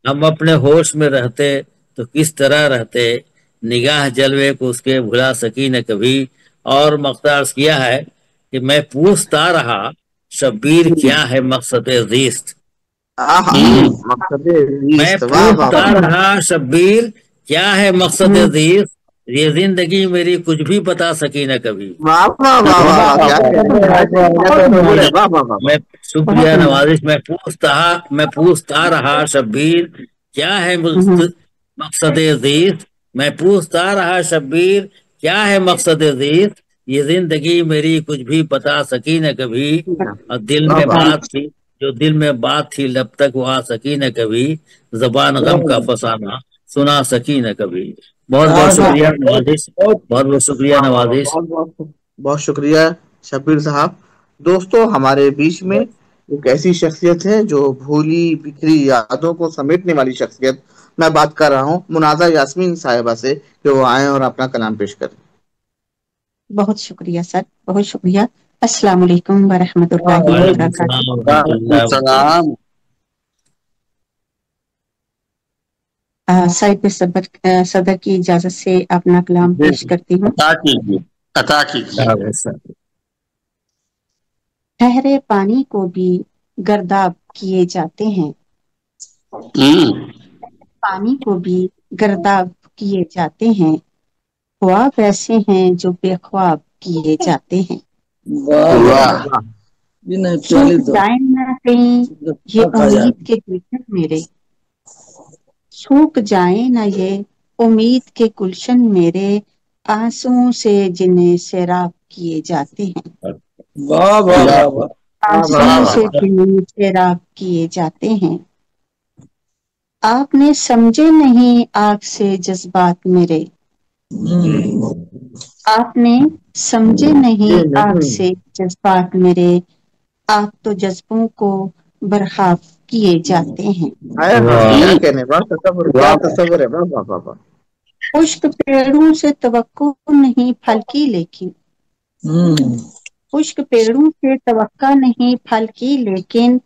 ہم اپنے ہوش میں رہتے تو کس طرح رہتے. نگاہ جلوے کو اس کے بھلا سکی نہ کبھی. اور مختار کیا ہے کہ میں پوچھتا رہا شبیر کیا ہے مقصد زیست. میں پوچھتا رہا شبیر کیا ہے مقصد زیست. یہ زندگی میری کچھ بھی بتا سکی نہ کبھی. میں شکریہ نوازش. میں پوچھتا رہا شبیر کیا ہے مقصد زیست. میں پوچھتا رہا شبیر کیا ہے مقصد زیست. یہ زندگی میری کچھ بھی بتا سکی نہ کبھی. اور دل میں بات تھی جو دل میں بات تھی لب تک وہ آ سکی نہ کبھی. زبان غم کا فسانہ سنا سکی نہ کبھی. بہت بہت شکریہ نوازش. بہت بہت شکریہ نوازش. بہت شکریہ شبیر صاحب. دوستو ہمارے بیچ میں ایک ایسی شخصیت ہے جو بھولی بکھری یادوں کو سمیٹنے والی شخصیت. میں بات کر رہا ہوں منازہ یاسمین صاحبہ سے کہ وہ آئیں اور اپنا کلام پیش کریں. بہت شکریہ سر، بہت شکریہ. السلام علیکم ورحمۃ اللہ وبرکاتہ. صاحب صدر کی اجازت سے اپنا کلام پیش کرتی ہوں. ٹھہرے پانی کو بھی گرداب کیے جاتے ہیں. پانی کو بھی گرداب کیے جاتے ہیں. خواب ایسے ہیں جو بے خواب کیے جاتے ہیں. جائیں نہ کہیں یہ امید کے گلشن میرے. چھوٹ جائیں نہ یہ امید کے گلشن میرے. آنسوؤں سے جنہیں سیراب کیے جاتے ہیں. آنسوؤں سے جنہیں سیراب کیے جاتے ہیں. آپ نے سمجھے نہیں آگ سے جذبات میرے. آپ نے سمجھے نہیں آگ سے جذبات میرے. آپ تو جذبوں کو برخاب کیے جاتے ہیں. خشک پیڑوں سے توقع نہیں پھل کی لیکن. خشک پیڑوں سے توقع نہیں پھل کی لیکن.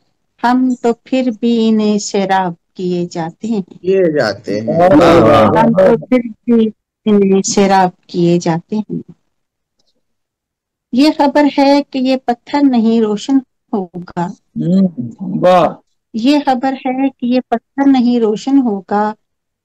ہم تو پھر بھی انہیں سیراب کیے جاتے ہیں. ہم تو پھر بھی انہیں سیراب کیے جاتے ہیں. یہ خبر ہے کہ یہ پتھر نہیں روشن ہوگا. یہ خبر ہے کہ یہ پتھر نہیں روشن ہوگا.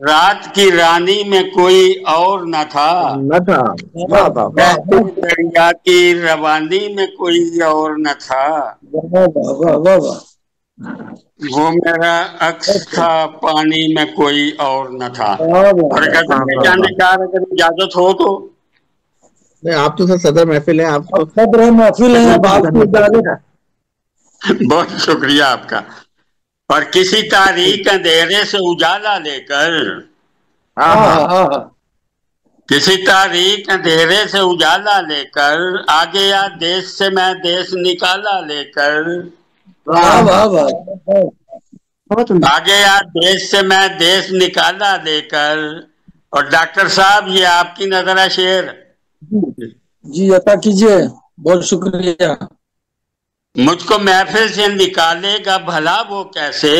رات کی رانی میں کوئی اور نہ تھا، بہتے دریا کی روانی میں کوئی اور نہ تھا، وہ میرا عکس تھا پانی میں کوئی اور نہ تھا۔ اور غزل میں جانے کا اگر اجازت ہو تو آپ تو صدر محفل ہیں، آپ صدر محفل ہیں، بہت شکریہ آپ کا۔ اور کسی تاریک اندھیرے سے اجالا لے کر، کسی تاریک اندھیرے سے اجالا لے کر، آگے یا دیش سے میں دیش نکالا لے کر، آگے یا دیش سے میں دیش نکالا لے کر۔ اور ڈاکٹر صاحب یہ آپ کی نظر ہے شعر؟ جی عطا کیجئے، بہت شکریہ۔ مجھ کو محفل سے نکالے گا بھلا وہ کیسے،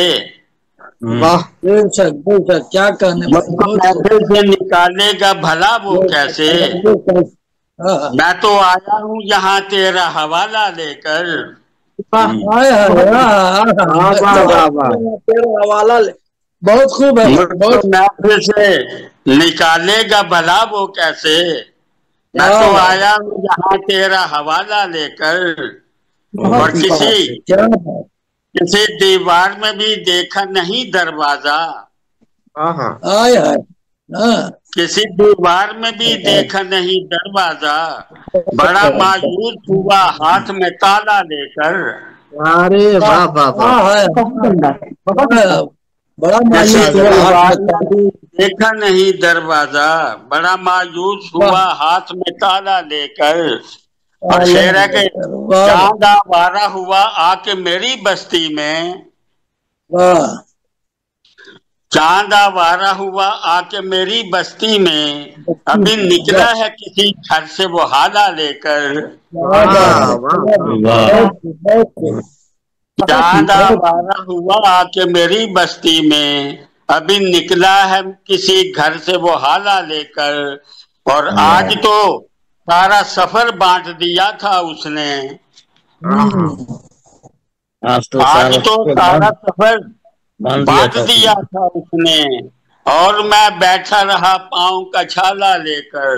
کیا کہنے، مجھ کو محفل سے نکالے گا بھلا وہ کیسے، میں تو آیا ہوں یہاں تیرا حوالہ لے کر، بہت خوب ہے، مجھ کو محفل سے نکالے گا بھلا وہ کیسے، میں تو آیا ہوں یہاں تیرا حوالہ لے کر۔ اور کسی دیوار میں بھی دیکھا نہیں دروازہ، کسی دیوار میں بھی دیکھا نہیں دروازہ، بڑا مایوس ہوا ہاتھ میں تالا لے کر، کسی دیوار میں بھی دیکھا نہیں دروازہ، بڑا مایوس ہوا ہاتھ میں تالا لے کر۔ اور شعر ہے کہ چاند آوارہ ہوا آ کے میری بستی میں، چاند آوارہ ہوا آ کے میری بستی میں، ابھی نکلا ہے کسی گھر سے وہ حالہ لے کر، چاند آوارہ ہوا آ کے میری بستی میں، ابھی نکلا ہے کسی گھر سے وہ حالہ لے کر۔ اور آج تو سارا سفر بانٹ دیا تھا اس نے، آج تو سارا سفر بانٹ دیا تھا اس نے، اور میں بیٹھا رہا پاؤں کا چھالا لے کر۔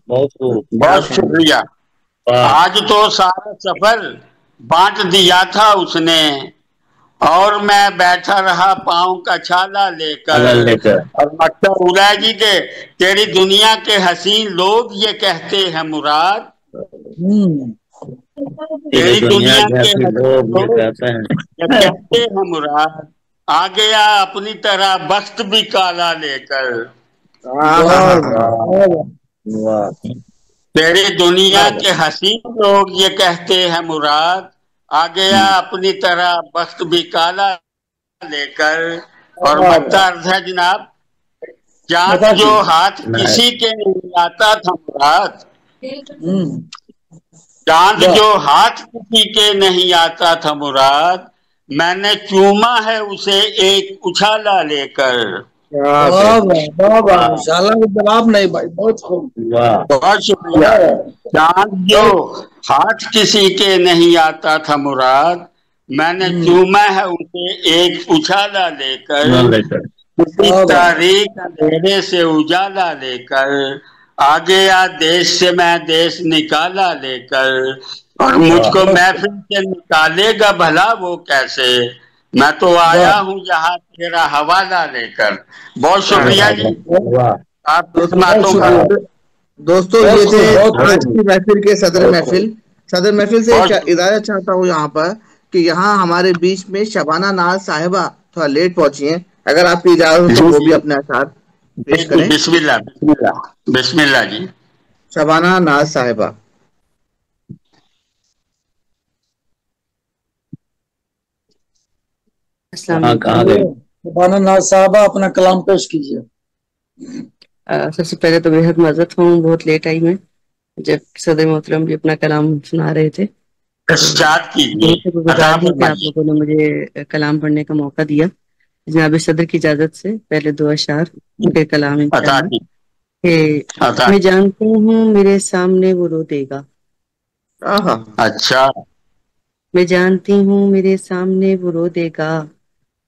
بہت شکریہ۔ آج تو سارا سفر بانٹ دیا تھا اس نے، اور میں بیٹھا رہا پاؤں کا چھالا لے کر۔ اور مکتب اولا جی کے تیری دنیا کے حسین لوگ یہ کہتے ہیں مراد، تیری دنیا کے حسین لوگ یہ کہتے ہیں مراد، آ گیا اپنی طرح بخت بھی کالا لے کر۔ تیری دنیا کے حسین لوگ یہ کہتے ہیں مراد، آ گیا اپنی طرح بخت بھی کالا لے کر۔ اور مکتا عرض ہے جناب، چاند جو ہاتھ کسی کے نہیں آتا تھا مراد، چاند جو ہاتھ کسی کے نہیں آتا تھا مراد، میں نے چوما ہے اسے ایک اچھالا لے کر۔ جواب نہیں بھائی، بہت خوب، بہت شکریہ۔ چاند جو ہاتھ کسی کے نہیں آتا تھا مراد، میں نے چوما ہے اسے ایک اچھالا لے کر، کسی تاریک اندھیرے سے اجالا لے کر، آگے یا دیش سے میں دیش نکالا لے کر۔ اور مجھ کو محفل سے نکالے گا بھلا وہ کیسے، میں تو آیا ہوں یہاں تیرا حوالہ لے کر۔ بہت شکریہ جی آپ کی باتوں کا۔ دوستو یہ تھے آج کی محفل کے صدر محفل۔ صدر محفل سے اجازت چاہتا ہوں یہاں پر کہ یہاں ہمارے بیچ میں شبانہ ناز صاحبہ تھوڑا لیٹ پہنچی ہیں، اگر آپ کی اجازت ہو وہ بھی اپنے اثرات پیش کریں۔ بسم اللہ بسم اللہ بسم اللہ جی۔ شبانہ ناز صاحبہ۔ شبانہ ناز صاحبہ اپنا کلام پیش کیجیے۔ سب سے پہلے تو بےحد معذرت ہوں، بہت لیٹ آئی میں جب صدر محترم بھی اپنا کلام سنا رہے تھے۔ گزار ہوں کہ آپ لوگوں نے مجھے کلام پڑھنے کا موقع دیا۔ جناب صدر کی اجازت سے پہلے 2 اشعار پھر کلام انشاءاللہ۔ کہ میں جانتی ہوں میرے سامنے وہ رو دے گا، اچھا میں جانتی ہوں میرے سامنے وہ رو دے گا،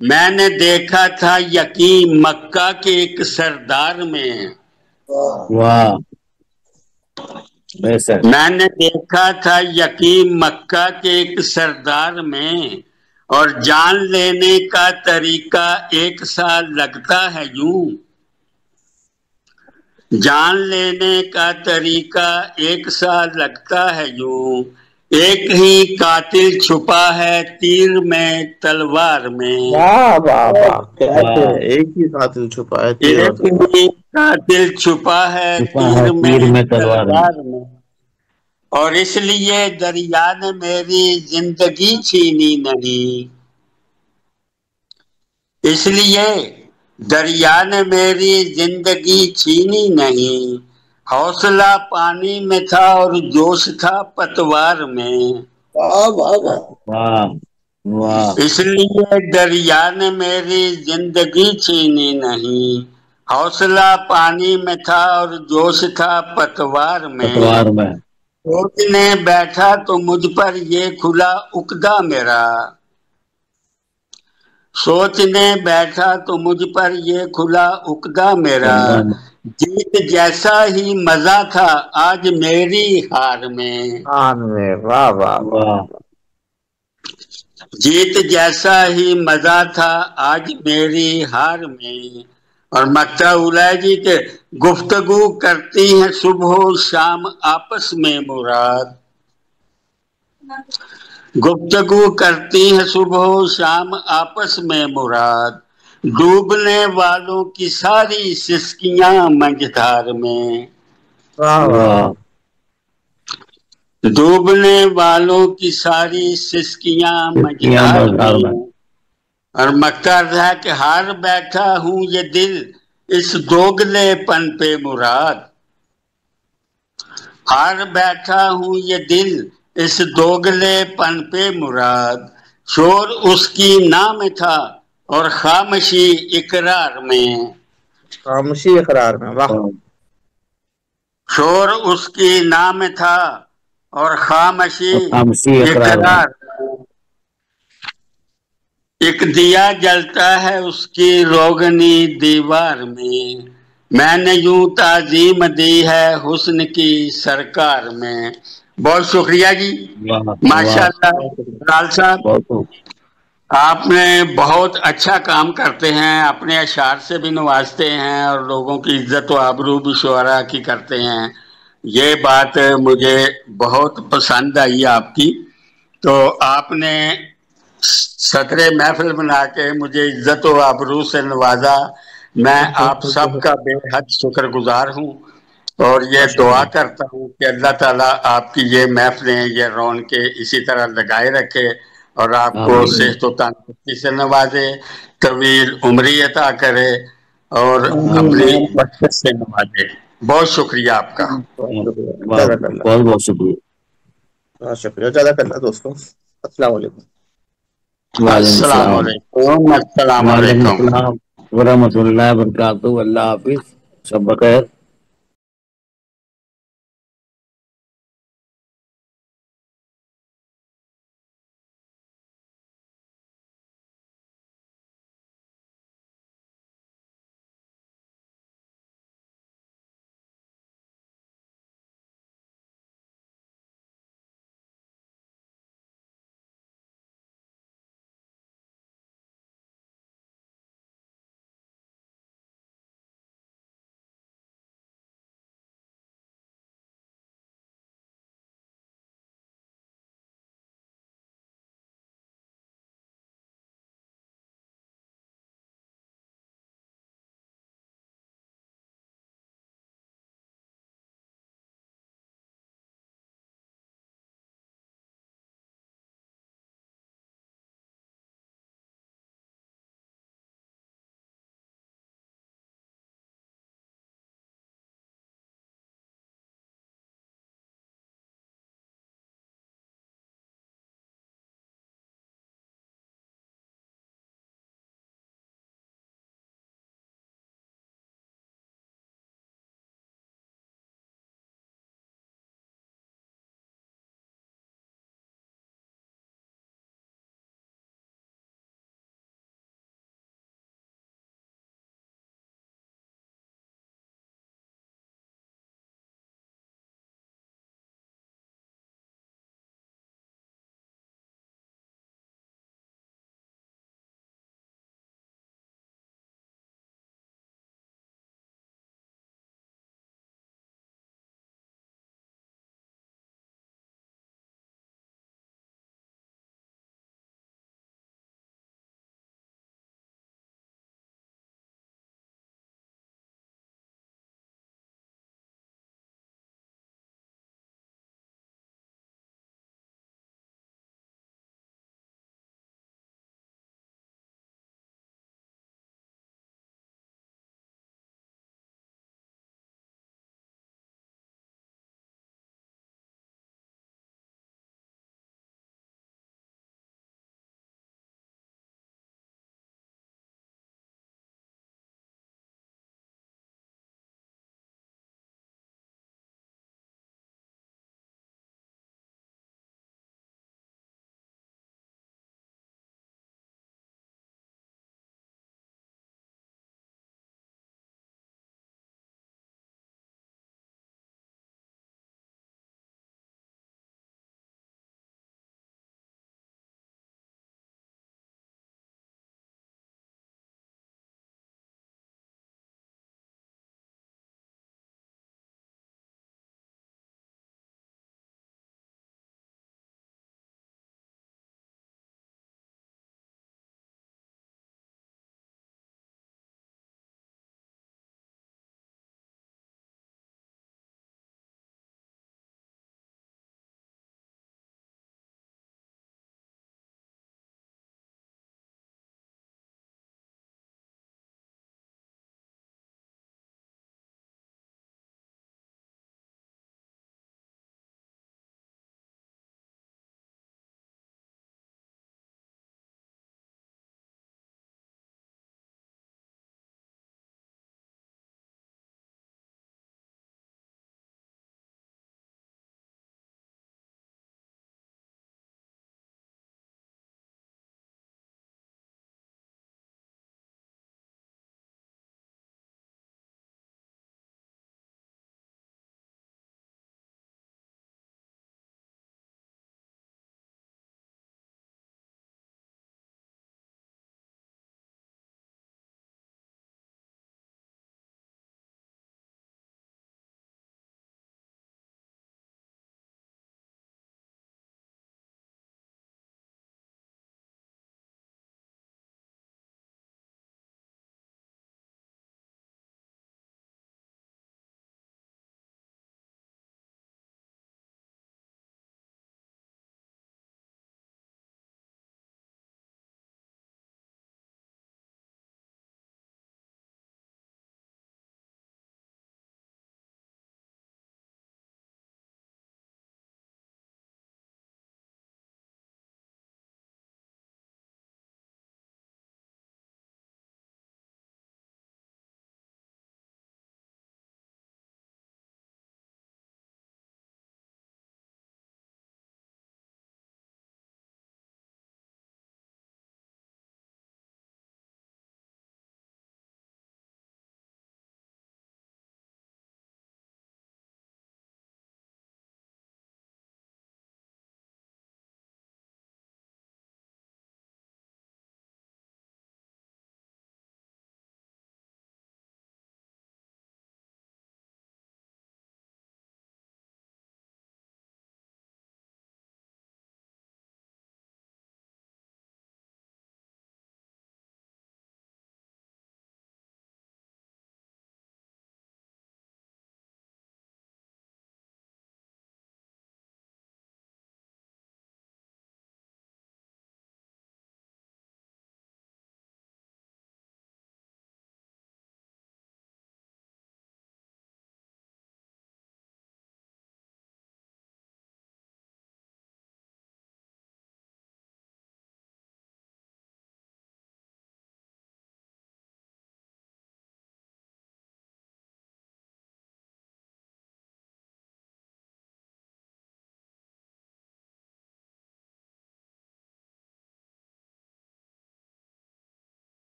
میں نے دیکھا تھا یقین مکہ کے ایک سردار میں، واہ، میں نے دیکھا تھا یقین مکہ کے ایک سردار میں، اور جان لینے کا طریقہ ایک سال لگتا ہے یوں، جان لینے کا طریقہ ایک سال لگتا ہے یوں، ایک ہی قاتل چھپا ہے تیر میں تلوار میں، ایک ہی قاتل چھپا ہے ایک ہی قاتل چھپا ہے تیر میں تلوار میں، اور اس لیے دریا نے میری زندگی چھینی نہیں، اس لیے دریا نے میری زندگی چھینی نہیں، حوصلہ پانی میں تھا اور جوش تھا پتوار میں، اس لیے دریا نے میری زندگی چھینی نہیں، حوصلہ پانی میں تھا اور جوش تھا پتوار میں، سوچنے بیٹھا تو مجھ پر یہ کھلا عقدہ میرا، سوچنے بیٹھا تو مجھ پر یہ کھلا عقدہ میرا، جیت جیسا ہی مزہ تھا آج میری ہار میں، واہ واہ واہ، جیت جیسا ہی مزہ تھا آج میری ہار میں، اور مکتا اولا جی کے گفتگو کرتی ہیں صبح و شام آپس میں مراد، گفتگو کرتی ہیں صبح و شام آپس میں مراد، ڈوبنے والوں کی ساری سسکیاں منجھدار میں، ڈوبنے والوں کی ساری سسکیاں منجھدار میں، اور مکتا ہے کہ ہار بیٹھا ہوں یہ دل اس دوگلے پن پہ مراد، ہار بیٹھا ہوں یہ دل اس دوگلے پن پہ مراد، شور اس کی نام تھا اور خاموشی اقرار میں، خاموشی اقرار میں، واہ، شور اس کی نام تھا اور خاموشی اقرار، ایک دیا جلتا ہے اس کی روغنی دیوار میں نے یوں تعظیم دی ہے حسن کی سرکار میں۔ بہت شکریہ جی، ماشاءاللہ لال صاحب آپ نے بہت اچھا کام کرتے ہیں، اپنے اشعار سے بھی نوازتے ہیں اور لوگوں کی عزت و آبرو بھی شعراء کی کرتے ہیں، یہ بات مجھے بہت پسند آئی آپ کی۔ تو آپ نے صدر محفل بنا کے مجھے عزت و آبرو سے نوازا، میں آپ سب کا بے حد شکر گزار ہوں، اور یہ دعا کرتا ہوں کہ اللہ تعالیٰ آپ کی یہ محفلیں، یہ رونقیں اسی طرح لگائے رکھے اور آپ کو صحت و تندرستی سے نوازے، طویل عمری عطا کرے اور اپنی برکت سے نوازے۔ بہت شکریہ آپ کا، بہت بہت شکریہ، بہت شکریہ، جزاک اللہ دوستوں، السلام علیکم۔ السلام علیکم، السلام علیکم ورحمۃ اللہ وبرکاتہ، اللہ حافظ، شب بخیر۔